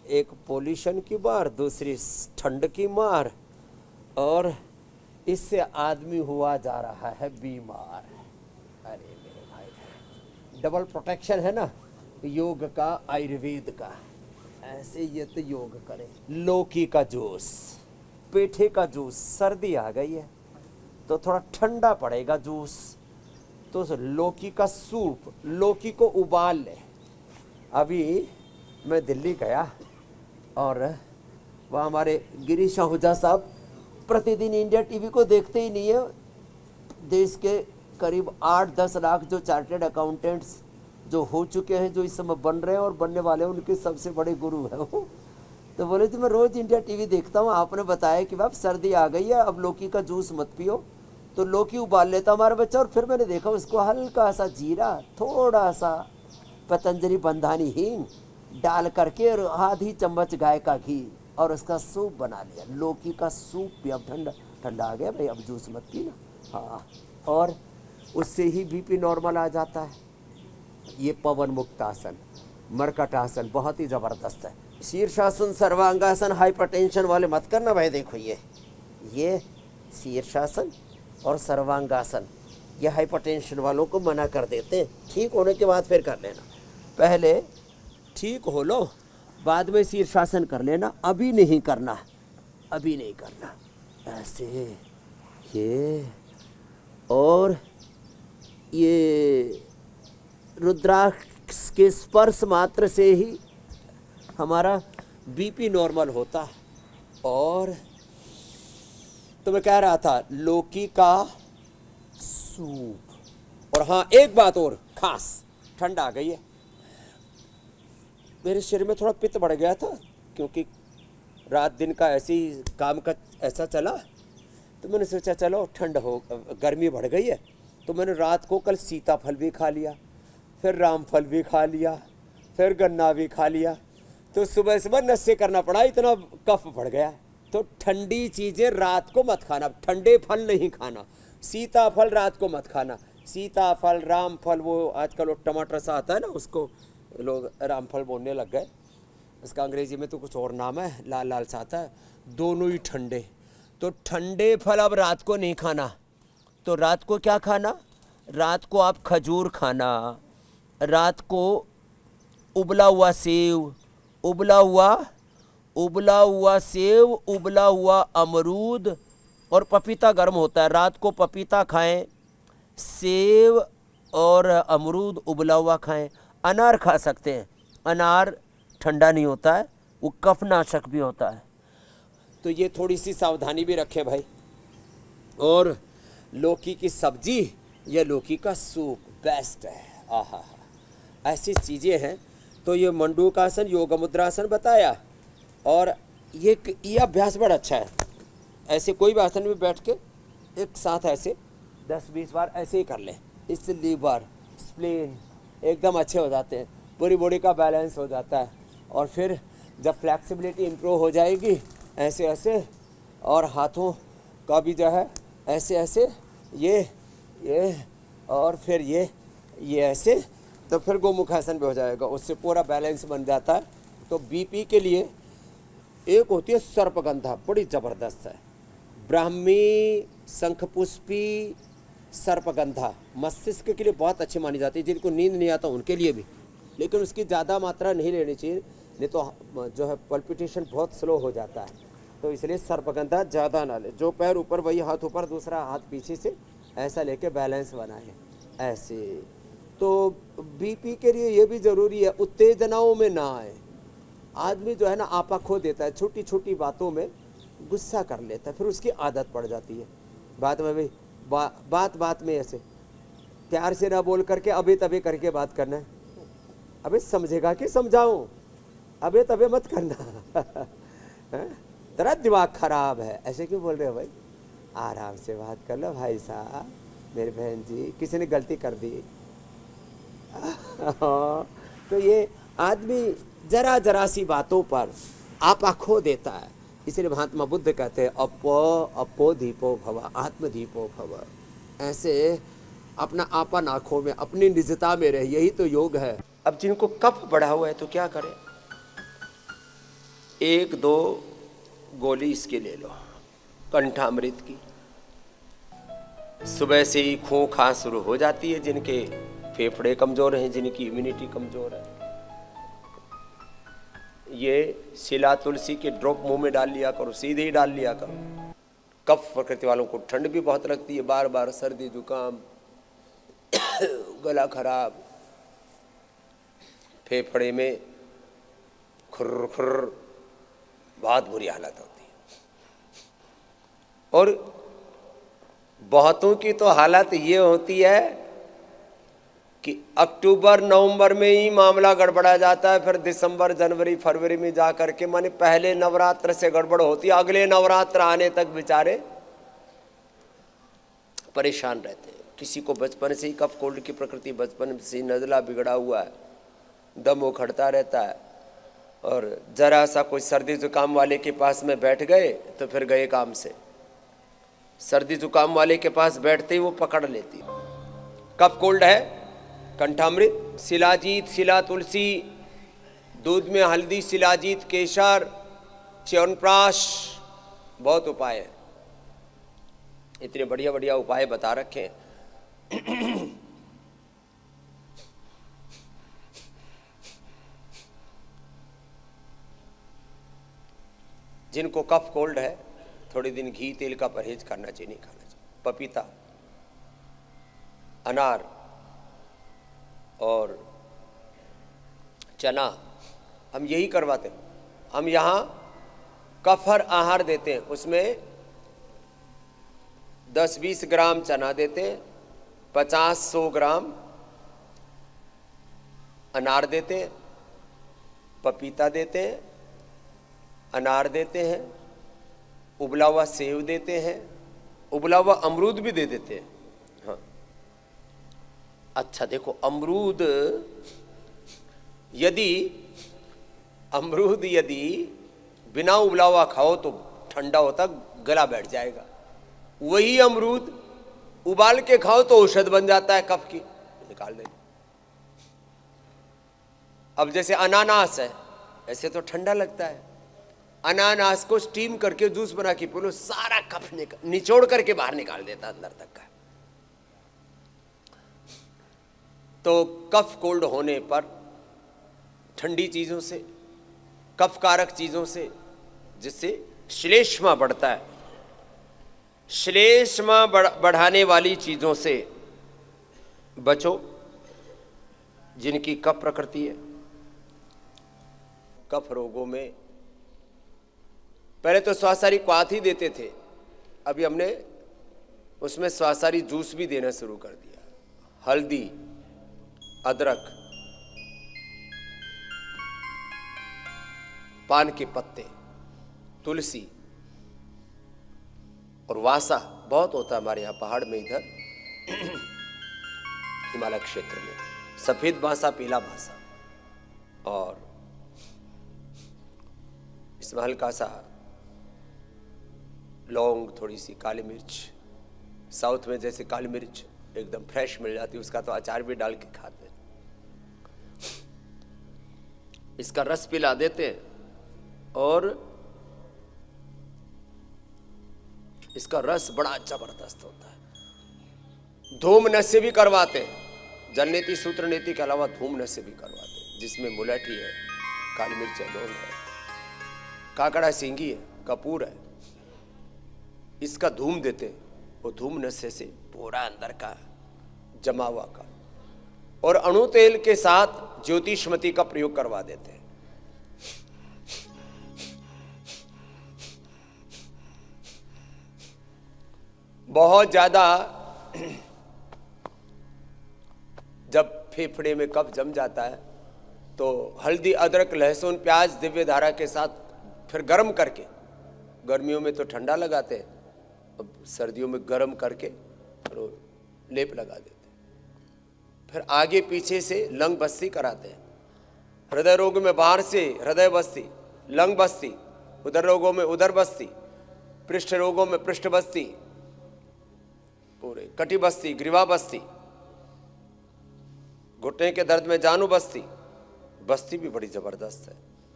एक पोल्यूशन की मार, दूसरी ठंड की मार, और इससे आदमी हुआ जा रहा है बीमार। अरे मेरे भाई, डबल प्रोटेक्शन है ना योग का, आयुर्वेद का। ऐसे ये तो योग करे। लौकी का जूस, पेठे का जूस, सर्दी आ गई है तो थोड़ा ठंडा पड़ेगा जूस, तो लौकी का सूप, लौकी को उबाल ले। अभी मैं दिल्ली गया और वहाँ हमारे गिरीश आहूजा साहब प्रतिदिन इंडिया टीवी को देखते ही नहीं है। देश के करीब 8-10 लाख जो चार्टेड अकाउंटेंट्स जो हो चुके हैं, जो इस समय बन रहे हैं और बनने वाले हैं, उनके सबसे बड़े गुरु हैं वो। तो बोले जी मैं रोज़ इंडिया टीवी देखता हूँ, आपने बताया कि बाप सर्दी आ गई है, अब लौकी का जूस मत पियो। तो लौकी उबाल लेता हमारा बच्चा, और फिर मैंने देखा उसको हल्का सा जीरा, थोड़ा सा पतंजलि बंधानी हींग डाल करके और आधी चम्मच गाय का घी, और उसका सूप बना लिया। लौकी का सूप भी अब ठंडा ठंडा आ गया भाई, अब जूस मत पीना। हाँ, और उससे ही बीपी नॉर्मल आ जाता है। ये पवन मुक्त आसन, मरकट आसन बहुत ही ज़बरदस्त है। शीर्षासन, सर्वांगासन हाइपरटेंशन वाले मत करना भाई। देखो ये शीर्षासन और सर्वांगासन ये हाइपरटेंशन वालों को मना कर देते हैं। ठीक होने के बाद फिर कर लेना, पहले ठीक हो लो, बाद में शीर्षासन कर लेना। अभी नहीं करना, अभी नहीं करना। ऐसे ये, और ये रुद्राक्ष के स्पर्श मात्र से ही हमारा बीपी नॉर्मल होता। और तो मैं कह रहा था लौकी का सूप। और हाँ, एक बात और खास, ठंड आ गई है, मेरे शरीर में थोड़ा पित्त बढ़ गया था, क्योंकि रात दिन का ऐसे ही काम का ऐसा चला। तो मैंने सोचा चलो ठंड हो, गर्मी बढ़ गई है, तो मैंने रात को कल सीताफल भी खा लिया, फिर रामफल भी खा लिया, फिर गन्ना भी खा लिया। तो सुबह सुबह नशे करना पड़ा, इतना कफ बढ़ गया। तो ठंडी चीज़ें रात को मत खाना, ठंडे फल नहीं खाना। सीताफल रात को मत खाना, सीताफल, रामफल, वो आजकल वो टमाटर सा आता है ना, उसको लोग रामफल बोलने लग गए। इसका अंग्रेजी में तो कुछ और नाम है, लाल लाल सा आता है। दोनों ही ठंडे। तो ठंडे फल अब रात को नहीं खाना। तो रात को क्या खाना? रात को आप खजूर खाना, रात को उबला हुआ सेव, उबला हुआ सेव, उबला हुआ अमरूद, और पपीता गर्म होता है, रात को पपीता खाएं, सेव और अमरूद उबला हुआ खाएं। अनार खा सकते हैं, अनार ठंडा नहीं होता है, वो कफनाशक भी होता है। तो ये थोड़ी सी सावधानी भी रखें भाई। और लौकी की सब्जी या लौकी का सूप बेस्ट है। आहा, ऐसी चीज़ें हैं। तो ये मंडूकासन, योग मुद्रासन बताया, और ये अभ्यास बड़ा अच्छा है। ऐसे कोई भी आसन में बैठ के एक साथ ऐसे 10-20 बार ऐसे ही कर लें, इससे लीवर, स्प्लीन एकदम अच्छे हो जाते हैं, पूरी बॉडी का बैलेंस हो जाता है। और फिर जब फ्लेक्सिबिलिटी इम्प्रूव हो जाएगी, ऐसे ऐसे, और हाथों का भी जो है ऐसे ऐसे, ये और फिर ये ऐसे, तो फिर गोमुखासन भी हो जाएगा, उससे पूरा बैलेंस बन जाता है। तो बीपी के लिए एक होती है सर्पगंधा, बड़ी ज़बरदस्त है, ब्राह्मी शंखपुष्पी सर्पगंधा, मस्तिष्क के लिए बहुत अच्छी मानी जाती है। जिनको नींद नहीं आता उनके लिए भी, लेकिन उसकी ज़्यादा मात्रा नहीं लेनी चाहिए, नहीं तो जो है पल्पिटेशन बहुत स्लो हो जाता है। तो इसलिए सर्पगंधा ज़्यादा ना ले, जो पैर ऊपर वही हाथ ऊपर, दूसरा हाथ पीछे से ऐसा लेके बैलेंस बनाए ऐसे। तो बीपी के लिए ये भी ज़रूरी है, उत्तेजनाओं में ना आए। आदमी जो है ना आपा खो देता है, छोटी छोटी बातों में गुस्सा कर लेता है, फिर उसकी आदत पड़ जाती है। बात में भी बात में ऐसे प्यार से ना बोल करके अबे तबे करके बात करना है। अबे समझेगा कि समझाऊं, अबे तबे मत करना तेरा दिमाग खराब है, ऐसे क्यों बोल रहे हो भाई? आराम से बात कर लो भाई साहब, मेरी बहन जी, किसी ने गलती कर दी तो ये आदमी जरा जरा सी बातों पर आपा खो देता है। इसलिए महात्मा बुद्ध कहते हैं अपो दीपो भव, आत्मदीपो भव। ऐसे अपना आपा ना खो में, अपनी निजता में रहे, यही तो योग है। अब जिनको कफ बढ़ा हुआ है तो क्या करें? एक दो गोली इसकी ले लो, कंठामृत की। सुबह से ही खो खा शुरू हो जाती है, जिनके फेफड़े कमजोर हैं, जिनकी इम्यूनिटी कमजोर है। ये शिला तुलसी के ड्रॉप मुंह में डाल लिया करो, सीधे ही डाल लिया करो। कफ प्रकृति वालों को ठंड भी बहुत लगती है, बार बार सर्दी जुकाम, गला खराब, फेफड़े में खुर्र खुर्र, बहुत बुरी हालत होती है। और बहुतों की तो हालत ये होती है कि अक्टूबर नवंबर में ही मामला गड़बड़ा जाता है, फिर दिसंबर जनवरी फरवरी में जा करके, माने पहले नवरात्र से गड़बड़ होती है, अगले नवरात्र आने तक बेचारे परेशान रहते हैं। किसी को बचपन से ही कफ कोल्ड की प्रकृति, बचपन से ही नज़ला बिगड़ा हुआ है, दम उखड़ता रहता है, और जरा सा कोई सर्दी जुकाम वाले के पास में बैठ गए तो फिर गए काम से। सर्दी जुकाम वाले के पास बैठते ही वो पकड़ लेती। कफ कोल्ड है, कंठामृत, शिलाजीत, शिला तुलसी, दूध में हल्दी, शिलाजीत, केसर, च्यवनप्राश, बहुत उपाय है। इतने बढ़िया बढ़िया उपाय बता रखे हैं। जिनको कफ कोल्ड है, थोड़े दिन घी तेल का परहेज करना चाहिए, नहीं खाना चाहिए। पपीता, अनार और चना, हम यही करवाते हैं। हम यहाँ कफर आहार देते हैं, उसमें 10-20 ग्राम चना देते हैं, 50-100 ग्राम अनार देते हैं, पपीता देते हैं, अनार देते हैं, उबला हुआ सेव देते हैं, उबला हुआ अमरूद भी दे देते हैं। हाँ, अच्छा देखो, अमरूद यदि बिना उबला हुआ खाओ तो ठंडा होता, गला बैठ जाएगा। वही अमरूद उबाल के खाओ तो औषध बन जाता है कफ की, निकाल देंगे। अब जैसे अनानास है, ऐसे तो ठंडा लगता है, अनानास को स्टीम करके जूस बना के पी लो, सारा कफ निचोड़ करके बाहर निकाल देता अंदर तक का। तो कफ कोल्ड होने पर ठंडी चीजों से, कफ कारक चीजों से, जिससे श्लेष्मा बढ़ता है, श्लेष्मा बढ़ाने वाली चीजों से बचो, जिनकी कफ प्रकृति है। कफ रोगों में पहले तो स्वासारी क्वाथ ही देते थे, अभी हमने उसमें स्वासारी जूस भी देना शुरू कर दिया। हल्दी, अदरक, पान के पत्ते, तुलसी और वासा बहुत होता है हमारे यहाँ पहाड़ में, इधर हिमालय क्षेत्र में सफेद बांसा, पीला बांसा, और इसमें हल्का सा लौंग, थोड़ी सी काली मिर्च। साउथ में जैसे काली मिर्च एकदम फ्रेश मिल जाती है, उसका तो अचार भी डाल के खाते हैं। इसका रस पिला देते हैं, और इसका रस बड़ा जबरदस्त होता है। धूम नस्य भी करवाते हैं, जल नीति सूत्र नीति के अलावा धूम नस्य भी करवाते हैं, जिसमें मुलठी है, काली मिर्च है, लौंग है, काकड़ा सींगी है, कपूर है। इसका धूम देते, वो धूम नशे से पूरा अंदर का जमा हुआ का, और अणु तेल के साथ ज्योतिषमती का प्रयोग करवा देते हैं। बहुत ज्यादा जब फेफड़े में कफ जम जाता है तो हल्दी, अदरक, लहसुन, प्याज दिव्य धारा के साथ फिर गर्म करके, गर्मियों में तो ठंडा लगाते हैं, अब सर्दियों में गर्म करके लेप लगा देते हैं। फिर आगे पीछे से लंग बस्ती कराते हैं। हृदय रोग में बाहर से हृदय बस्ती, लंग बस्ती, उदर रोगों में उदर बस्ती, पृष्ठ रोगों में पृष्ठ बस्ती, पूरे कटी बस्ती, ग्रीवा बस्ती, घुटने के दर्द में जानू बस्ती। बस्ती भी बड़ी जबरदस्त है।